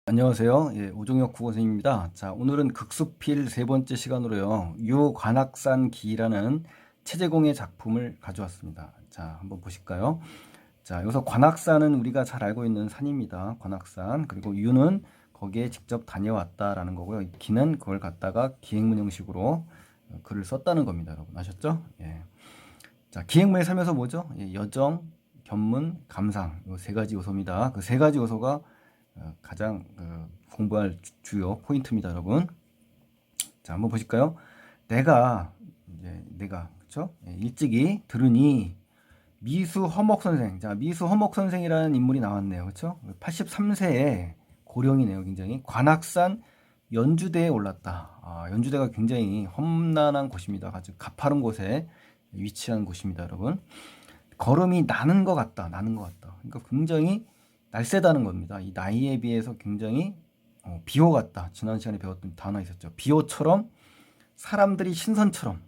안녕하세요. 오종혁 국어선생님입니다. 자, 오늘은 극수필 세 번째 시간으로요. 유관악산기라는 최재공의 작품을 가져왔습니다. 자, 한번 보실까요? 자, 여기서 관악산은 우리가 잘 알고 있는 산입니다. 관악산. 그리고 유는 거기에 직접 다녀왔다라는 거고요. 기는 그걸 갖다가 기행문 형식으로 글을 썼다는 겁니다. 여러분 아셨죠? 예. 자, 기행문에 살면서 뭐죠? 여정, 견문, 감상. 이 세 가지 요소입니다. 그 세 가지 요소가 가장 공부할 주요 포인트입니다, 여러분. 자, 한번 보실까요? 내가 그렇죠? 일찍이 들으니 미수 허목 선생. 자, 미수 허목 선생이라는 인물이 나왔네요, 그렇죠? 83세에 고령이네요, 굉장히. 관악산 연주대에 올랐다. 연주대가 굉장히 험난한 곳입니다. 아주 가파른 곳에 위치한 곳입니다, 여러분. 걸음이 나는 것 같다. 그러니까 굉장히 날쌔다는 겁니다. 이 나이에 비해서 굉장히 비호 같다. 지난 시간에 배웠던 단어 있었죠. 비호처럼 사람들이 신선처럼.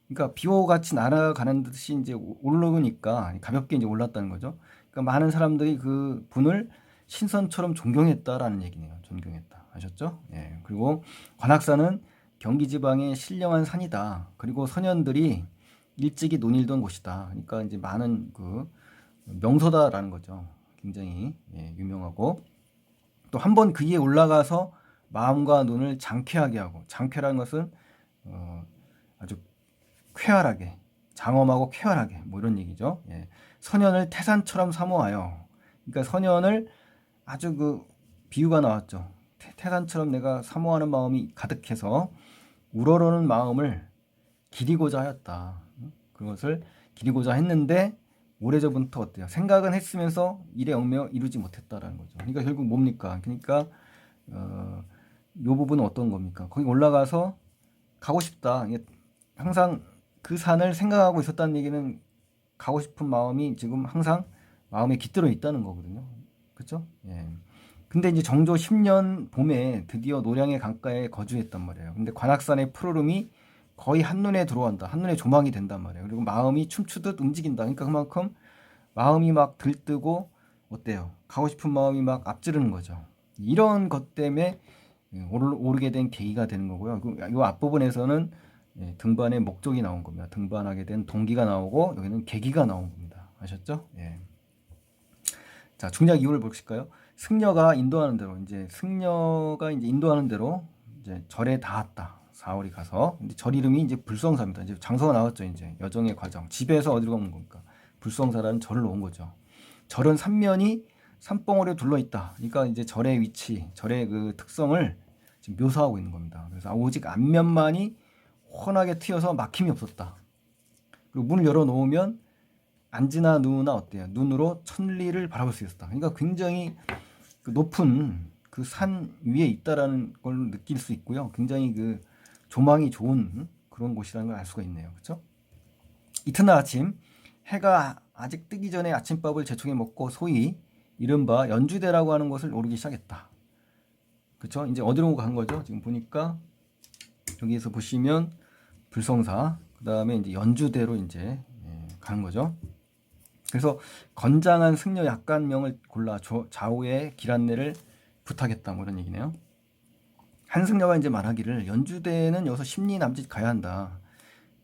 그러니까 비호 같이 날아가는 듯이 이제 오르니까 가볍게 이제 올랐다는 거죠. 그러니까 많은 사람들이 그 분을 신선처럼 존경했다라는 얘기네요. 존경했다. 아셨죠? 예. 그리고 관악산은 경기 지방의 신령한 산이다. 그리고 선현들이 일찍이 논일던 곳이다. 그러니까 이제 많은 그 명소다라는 거죠. 굉장히 유명하고 또 한 번 그 위에 올라가서 마음과 눈을 장쾌하게 하고, 장쾌라는 것은 아주 쾌활하게, 장엄하고 쾌활하게 뭐 이런 얘기죠. 선현을 태산처럼 사모하여, 그러니까 선현을 아주 그 비유가 나왔죠. 태산처럼 내가 사모하는 마음이 가득해서 우러러는 마음을 기리고자 하였다. 그것을 기리고자 했는데 오래전부터 어때요? 생각은 했으면서 일에 얽매여 이루지 못했다라는 거죠. 그러니까 결국 뭡니까? 그러니까 요 부분은 어떤 겁니까? 거기 올라가서 가고 싶다. 항상 그 산을 생각하고 있었다는 얘기는 가고 싶은 마음이 지금 항상 마음에 깃들어 있다는 거거든요. 그렇죠? 예. 근데 이제 정조 10년 봄에 드디어 노량의 강가에 거주했단 말이에요. 근데 관악산의 푸르름이 거의 한눈에 들어온다. 한눈에 조망이 된단 말이에요. 그리고 마음이 춤추듯 움직인다. 그러니까 그만큼 마음이 막 들뜨고 어때요? 가고 싶은 마음이 막 앞지르는 거죠. 이런 것 때문에 오르게 된 계기가 되는 거고요. 이 앞부분에서는 등반의 목적이 나온 겁니다. 등반하게 된 동기가 나오고 여기는 계기가 나온 겁니다. 아셨죠? 예. 자, 중략 이유를 보실까요? 승려가 인도하는 대로 이제 절에 닿았다. 사월이 가서. 근데 절 이름이 이제 불성사입니다. 이제 장소가 나왔죠. 이제 여정의 과정. 집에서 어디로 가는 겁니까? 불성사라는 절을 놓은 거죠. 절은 삼면이 산봉우리에 둘러 있다. 그러니까 이제 절의 위치, 절의 그 특성을 지금 묘사하고 있는 겁니다. 그래서 오직 앞면만이 훤하게 트여서 막힘이 없었다. 그리고 문을 열어 놓으면 앉으나 누우나 어때요? 눈으로 천리를 바라볼 수 있었다. 그러니까 굉장히 그 높은 그 산 위에 있다라는 걸 느낄 수 있고요. 굉장히 그 조망이 좋은 그런 곳이라는 걸 알 수가 있네요. 그렇죠? 이튿날 아침 해가 아직 뜨기 전에 아침밥을 재촉해 먹고 소위 이른바 연주대라고 하는 곳을 오르기 시작했다. 그렇죠? 이제 어디로 간 거죠? 지금 보니까 여기에서 보시면 불성사, 그 다음에 이제 연주대로 이제 가는 거죠. 그래서 건장한 승려 약간명을 골라 좌우의 길 안내를 부탁했다. 뭐 이런 얘기네요. 한 승려가 이제 말하기를 연주대는 여기서 10리 남짓 가야 한다.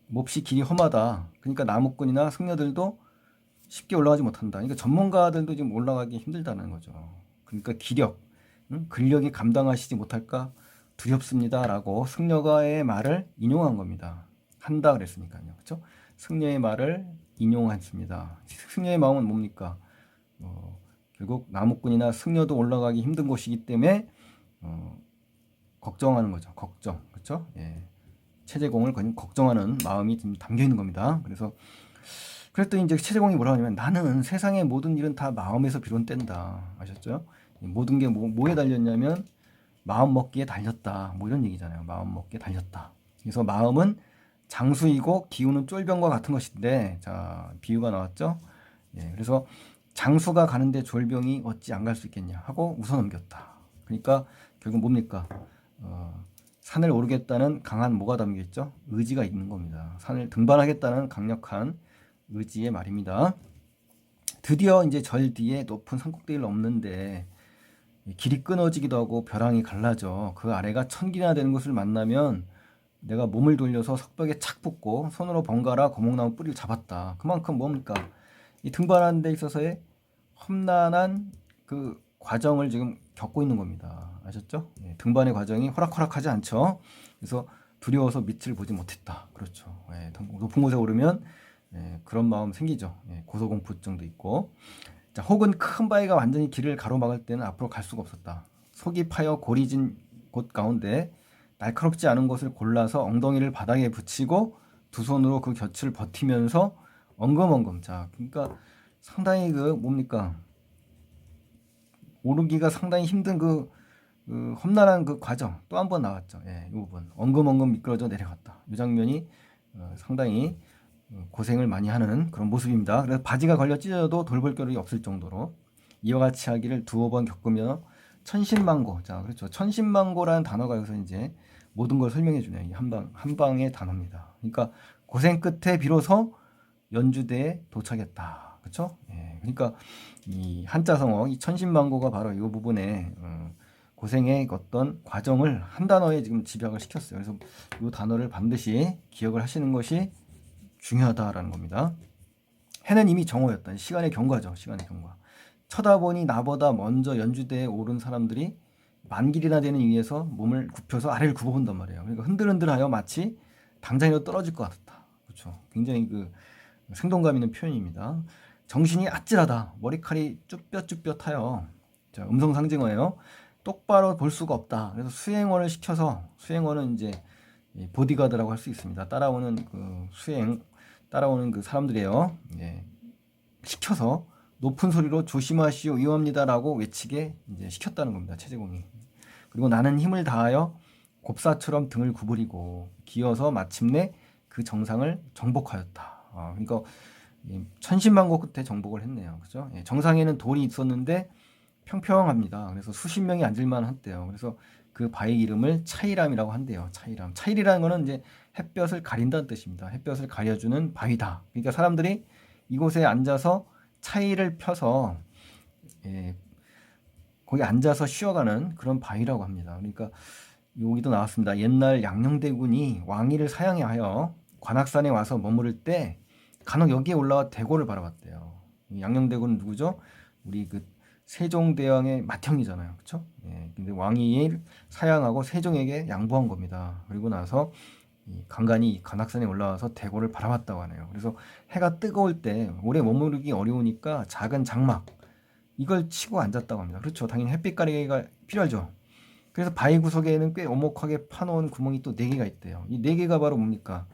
몹시 길이 험하다. 그러니까 나무꾼이나 승려들도 쉽게 올라가지 못한다. 그러니까 전문가들도 지금 올라가기 힘들다는 거죠. 그러니까 기력, 근력이 감당하시지 못할까 두렵습니다라고 승려가의 말을 인용한 겁니다. 한다 그랬으니까요. 그렇죠? 승려의 말을 인용했습니다. 승려의 마음은 뭡니까? 결국 나무꾼이나 승려도 올라가기 힘든 곳이기 때문에 걱정하는 거죠. 걱정, 그렇죠? 예. 최재공을 걱정하는 마음이 좀 담겨 있는 겁니다. 그랬더니 이제 최재공이 뭐라고 하냐면 나는 세상의 모든 일은 다 마음에서 비롯된다. 아셨죠? 모든 게 뭐에 달렸냐면 마음 먹기에 달렸다. 뭐 이런 얘기잖아요. 마음 먹기에 달렸다. 그래서 마음은 장수이고 기운은 쫄병과 같은 것인데, 자, 비유가 나왔죠? 예, 그래서 장수가 가는데 졸병이 어찌 안 갈 수 있겠냐 하고 웃어 넘겼다. 그러니까 결국 뭡니까? 산을 오르겠다는 강한 뭐가 담겨 있죠? 의지가 있는 겁니다. 산을 등반하겠다는 강력한 의지의 말입니다. 드디어 이제 절 뒤에 높은 산꼭대기를 넘는데 길이 끊어지기도 하고 벼랑이 갈라져. 그 아래가 1000길이나 되는 곳을 만나면 내가 몸을 돌려서 석벽에 착 붙고 손으로 번갈아 거목나무 뿌리를 잡았다. 그만큼 뭡니까? 이 등반하는 데 있어서의 험난한 그 과정을 지금 겪고 있는 겁니다. 아셨죠? 예, 등반의 과정이 호락호락하지 않죠. 그래서 두려워서 밑을 보지 못했다. 그렇죠. 예, 높은 곳에 오르면 예, 그런 마음 생기죠. 예, 고소공포증도 있고. 자, 혹은 큰 바위가 완전히 길을 가로막을 때는 앞으로 갈 수가 없었다. 속이 파여 고리진 곳 가운데 날카롭지 않은 곳을 골라서 엉덩이를 바닥에 붙이고 두 손으로 그 곁을 버티면서 엉금엉금. 자, 그러니까 상당히 그 뭡니까? 오르기가 상당히 힘든 그 험난한 그 과정 또 한 번 나왔죠. 예, 이 부분 엉금엉금 미끄러져 내려갔다. 이 장면이 상당히 고생을 많이 하는 그런 모습입니다. 그래서 바지가 걸려 찢어져도 돌볼 겨를이 없을 정도로 이와 같이 하기를 두어 번 겪으며 천신만고. 자, 그렇죠. 천신만고라는 단어가 여기서 이제 모든 걸 설명해 주네요. 이 한방의 단어입니다. 그러니까 고생 끝에 비로소 연주대에 도착했다. 그렇죠? 예, 그러니까 이 한자성어 이 천신만고가 바로 이 부분에 고생의 어떤 과정을 한 단어에 지금 집약을 시켰어요. 그래서 이 단어를 반드시 기억을 하시는 것이 중요하다라는 겁니다. 해는 이미 정오였다. 시간의 경과죠. 시간의 경과. 쳐다보니 나보다 먼저 연주대에 오른 사람들이 만길이나 되는 위에서 몸을 굽혀서 아래를 굽어본단 말이에요. 그러니까 흔들흔들하여 마치 당장이라도 떨어질 것 같았다. 그렇죠. 굉장히 그 생동감 있는 표현입니다. 정신이 아찔하다. 머리칼이 쭈뼛쭈뼛하여. 자, 음성 상징어예요. 똑바로 볼 수가 없다. 그래서 수행원을 시켜서 수행원은 이제 보디가드라고 할 수 있습니다. 따라오는 그 사람들이에요. 예. 시켜서 높은 소리로 조심하시오 위험합니다라고 외치게 이제 시켰다는 겁니다. 최재공이. 그리고 나는 힘을 다하여 곱사처럼 등을 구부리고 기어서 마침내 그 정상을 정복하였다. 그러니까 천신만고 끝에 정복을 했네요. 그죠? 예, 정상에는 돌이 있었는데 평평합니다. 그래서 수십 명이 앉을만 한대요. 그래서 그 바위 이름을 차이람이라고 한대요. 차이람. 차일이라는 거는 이제 햇볕을 가린다는 뜻입니다. 햇볕을 가려주는 바위다. 그러니까 사람들이 이곳에 앉아서 차이를 펴서 예, 거기 앉아서 쉬어가는 그런 바위라고 합니다. 그러니까 여기도 나왔습니다. 옛날 양녕대군이 왕위를 사양하여 관악산에 와서 머무를 때 간혹 여기에 올라와 대궐을 바라봤대요. 양녕대군은 누구죠? 우리 그 세종대왕의 맏형이잖아요. 그렇죠? 예, 근데 왕위를 사양하고 세종에게 양보한 겁니다. 그리고 나서 간간히 관악산에 올라와서 대궐을 바라봤다고 하네요. 그래서 해가 뜨거울 때 오래 머무르기 어려우니까 작은 장막 이걸 치고 앉았다고 합니다. 그렇죠. 당연히 햇빛 가리개가 필요하죠. 그래서 바위 구석에는 꽤 오목하게 파놓은 구멍이 또 4개가 있대요. 이 4개가 바로 뭡니까?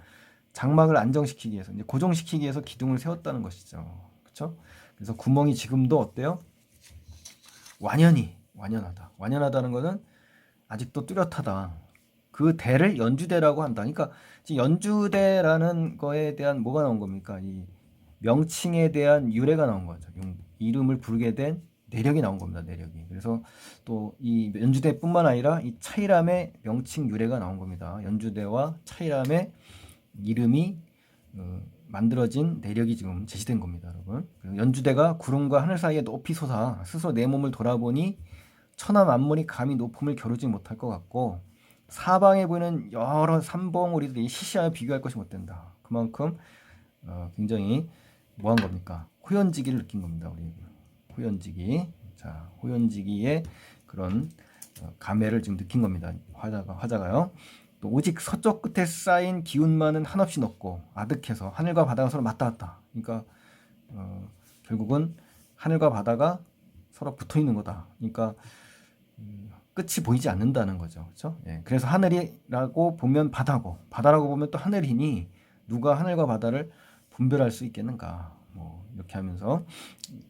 장막을 안정시키기 위해서, 이제 고정시키기 위해서 기둥을 세웠다는 것이죠. 그렇죠? 그래서 구멍이 지금도 어때요? 완연하다. 완연하다는 것은 아직도 뚜렷하다. 그 대를 연주대라고 한다. 그러니까 지금 연주대라는 거에 대한 뭐가 나온 겁니까? 이 명칭에 대한 유래가 나온 거죠. 이름을 부르게 된 내력이 나온 겁니다. 내력이. 그래서 또 이 연주대뿐만 아니라 이 차이람의 명칭 유래가 나온 겁니다. 연주대와 차이람의 이름이 만들어진 내력이 지금 제시된 겁니다, 여러분. 연주대가 구름과 하늘 사이에 높이 솟아 스스로 내 몸을 돌아보니 천하 만물이 감히 높음을 겨루지 못할 것 같고 사방에 보이는 여러 산봉우리들이 시시하여 비교할 것이 못 된다. 그만큼 굉장히 뭐한 겁니까? 호연지기를 느낀 겁니다. 우리 호연지기. 자, 호연지기의 그런 감회를 지금 느낀 겁니다. 화자가요. 또 오직 서쪽 끝에 쌓인 기운만은 한없이 높고 아득해서 하늘과 바다가 서로 맞닿 왔다. 그러니까 결국은 하늘과 바다가 서로 붙어 있는 거다. 그러니까 끝이 보이지 않는다는 거죠. 그렇죠? 예. 그래서 하늘이라고 보면 바다고 바다라고 보면 또 하늘이니 누가 하늘과 바다를 분별할 수 있겠는가? 뭐 이렇게 하면서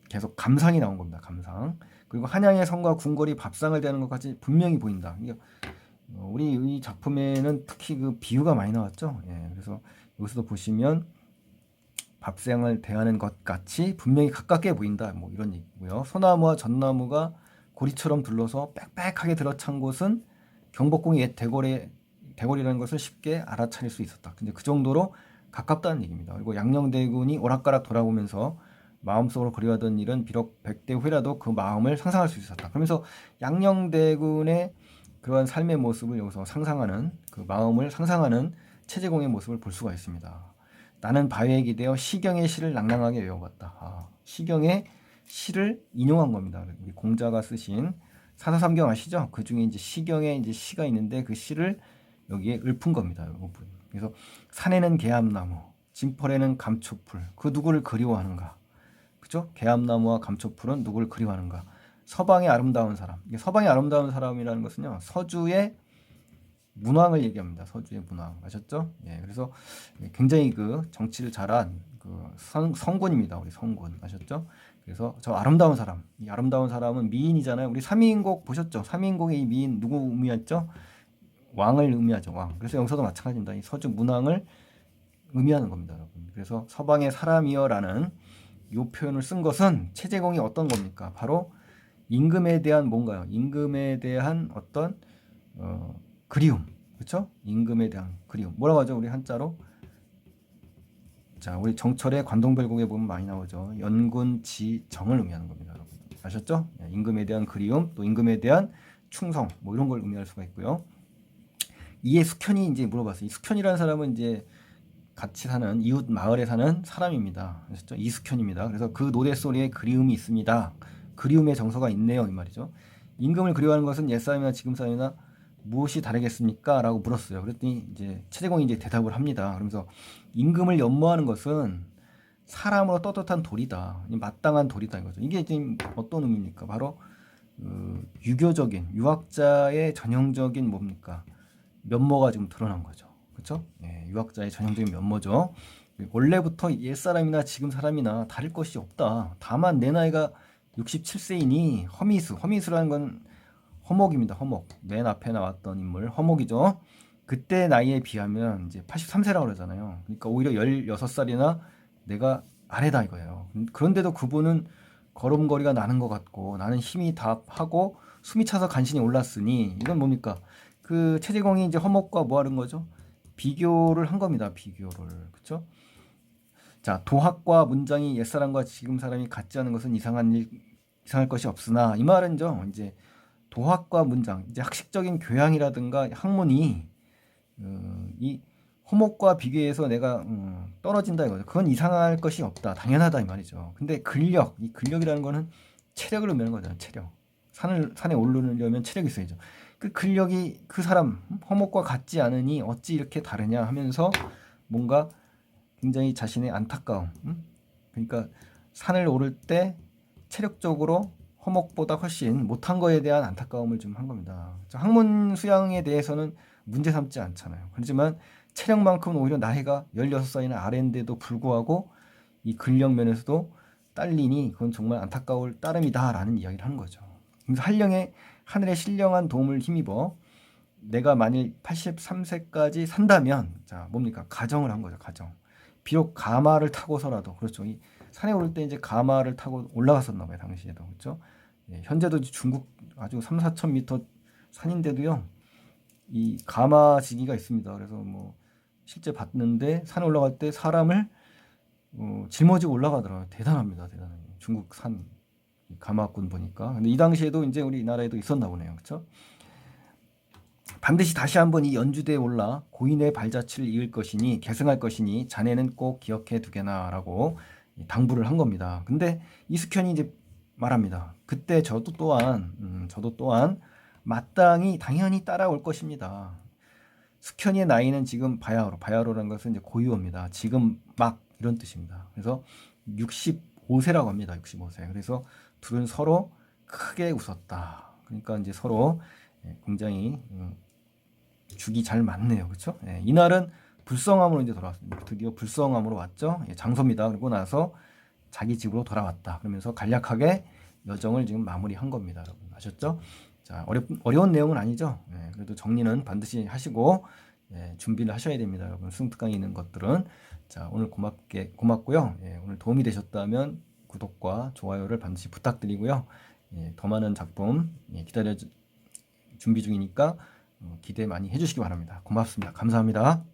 계속 감상이 나온 겁니다. 감상. 그리고 한양의 성과 궁궐이 밥상을 대는 것까지 분명히 보인다. 그러니까 우리 이 작품에는 특히 그 비유가 많이 나왔죠. 예. 그래서 여기서도 보시면 밥상을 대하는 것 같이 분명히 가깝게 보인다. 뭐 이런 얘기고요. 소나무와 전나무가 고리처럼 둘러서 빽빽하게 들어찬 곳은 경복궁의 옛 대궐이라는 것을 쉽게 알아차릴 수 있었다. 근데 그 정도로 가깝다는 얘기입니다. 그리고 양녕대군이 오락가락 돌아보면서 마음속으로 그리워하던 일은 비록 100대 후라도 그 마음을 상상할 수 있었다. 그러면서 양녕대군의 그러한 삶의 모습을 여기서 상상하는, 그 마음을 상상하는 최재공의 모습을 볼 수가 있습니다. 나는 바위에 기대어 시경의 시를 낭낭하게 외워봤다. 시경의 시를 인용한 겁니다. 우리 공자가 쓰신 사사삼경 아시죠? 그 중에 이제 시경에 이제 시가 있는데 그 시를 여기에 읊은 겁니다. 그래서 산에는 개암나무, 진펄에는 감초풀. 그 누구를 그리워하는가? 그죠? 개암나무와 감초풀은 누구를 그리워하는가? 서방의 아름다운 사람. 이게 서방의 아름다운 사람이라는 것은요, 서주의 문왕을 얘기합니다. 서주의 문왕. 아셨죠? 예, 그래서 굉장히 그 정치를 잘한 그 성군입니다. 우리 성군. 아셨죠? 그래서 저 아름다운 사람. 이 아름다운 사람은 미인이잖아요. 우리 삼위인곡 보셨죠? 삼위인곡의 이 미인 누구 의미했죠? 왕을 의미하죠. 왕. 그래서 여기서도 마찬가지입니다. 이 서주 문왕을 의미하는 겁니다, 여러분. 그래서 서방의 사람이여라는 이 표현을 쓴 것은 최재공이 어떤 겁니까? 바로 임금에 대한 뭔가요? 임금에 대한 어떤 그리움, 그렇죠? 임금에 대한 그리움. 뭐라고 하죠? 우리 한자로. 자, 우리 정철의 관동별곡에 보면 많이 나오죠. 연군지정을 의미하는 겁니다, 여러분. 아셨죠? 임금에 대한 그리움, 또 임금에 대한 충성, 뭐 이런 걸 의미할 수가 있고요. 이에 숙현이 이제 물어봤어요. 이 숙현이라는 사람은 이제 같이 사는 이웃 마을에 사는 사람입니다. 아셨죠? 이숙현입니다. 그래서 그 노랫소리에 그리움이 있습니다. 그리움의 정서가 있네요, 이 말이죠. 임금을 그리워하는 것은 옛사람이나 지금 사람이나 무엇이 다르겠습니까? 라고 물었어요. 그랬더니 이제 최재공이 이제 대답을 합니다. 그러면서 임금을 연모하는 것은 사람으로 떳떳한 도리다. 마땅한 도리다 이거죠. 이게 지금 어떤 의미입니까? 바로 유교적인 유학자의 전형적인 뭡니까? 면모가 지금 드러난 거죠. 그렇죠? 예, 유학자의 전형적인 면모죠. 원래부터 옛사람이나 지금 사람이나 다를 것이 없다. 다만 내 나이가 67세이니 허미수라는 건 허목입니다. 허목. 맨 앞에 나왔던 인물 허목이죠. 그때 나이에 비하면 이제 83세라고 그러잖아요. 그러니까 오히려 16살이나 내가 아래다 이거예요. 그런데도 그분은 걸음걸이가 나는 것 같고 나는 힘이 다 하고 숨이 차서 간신히 올랐으니 이건 뭡니까? 그 최재공이 이제 허목과 뭐 하는 거죠? 비교를 한 겁니다. 비교를. 그렇죠? 자, 도학과 문장이 옛사람과 지금 사람이 같지 않은 것은 이상할 것이 없으나 이 말은죠. 이제 도학과 문장, 이제 학식적인 교양이라든가 학문이 이 허목과 비교해서 내가 떨어진다 이거죠. 그건 이상할 것이 없다. 당연하다 이 말이죠. 근데 이 근력이라는 거는 체력을 의미하는 거잖아요. 체력. 산에 오르려면 체력이 있어야죠. 그 근력이 그 사람 허목과 같지 않으니 어찌 이렇게 다르냐 하면서 뭔가 굉장히 자신의 안타까움. 그러니까 산을 오를 때 체력적으로 허목보다 훨씬 못한 거에 대한 안타까움을 좀 한 겁니다. 학문 수양에 대해서는 문제 삼지 않잖아요. 하지만 체력만큼은 오히려 나이가 16살이나 아래인데도 불구하고 이 근력 면에서도 딸리니 그건 정말 안타까울 따름이다라는 이야기를 하는 거죠. 그래서 하늘의 신령한 도움을 힘입어 내가 만일 83세까지 산다면 자 뭡니까? 가정을 한 거죠. 가정. 비록 가마를 타고서라도 그렇죠. 이 산에 오를 때 이제 가마를 타고 올라갔었나 봐요. 당시에도 그렇죠. 예, 현재도 중국 아주 3, 4천 미터 산인데도요. 이 가마지기가 있습니다. 그래서 뭐 실제 봤는데 산에 올라갈 때 사람을 짊어지고 올라가더라고요. 대단합니다. 대단해요. 중국 산 가마꾼 보니까. 근데 이 당시에도 이제 우리나라에도 있었나 보네요. 그렇죠? 반드시 다시 한번 이 연주대에 올라 고인의 발자취를 이을 것이니 계승할 것이니 자네는 꼭 기억해 두게나라고 당부를 한 겁니다. 근데 이숙현이 이제 말합니다. 그때 저도 또한 마땅히 당연히 따라올 것입니다. 숙현이의 나이는 지금 바야흐로라는 것은 이제 고유어입니다. 지금 막 이런 뜻입니다. 그래서 65세라고 합니다. 65세. 그래서 둘은 서로 크게 웃었다. 그러니까 이제 서로 굉장히 죽이 잘 맞네요. 그렇죠? 이날은 불성함으로 이제 돌아왔습니다. 드디어 불성함으로 왔죠. 장소입니다. 그리고 나서 자기 집으로 돌아왔다. 그러면서 간략하게 여정을 지금 마무리한 겁니다. 여러분 아셨죠? 자, 어려운 내용은 아니죠. 그래도 정리는 반드시 하시고 준비를 하셔야 됩니다. 여러분 수능특강에 있는 것들은 자 오늘 고맙고요. 오늘 도움이 되셨다면 구독과 좋아요를 반드시 부탁드리고요. 더 많은 작품 준비 중이니까 기대 많이 해주시기 바랍니다. 고맙습니다. 감사합니다.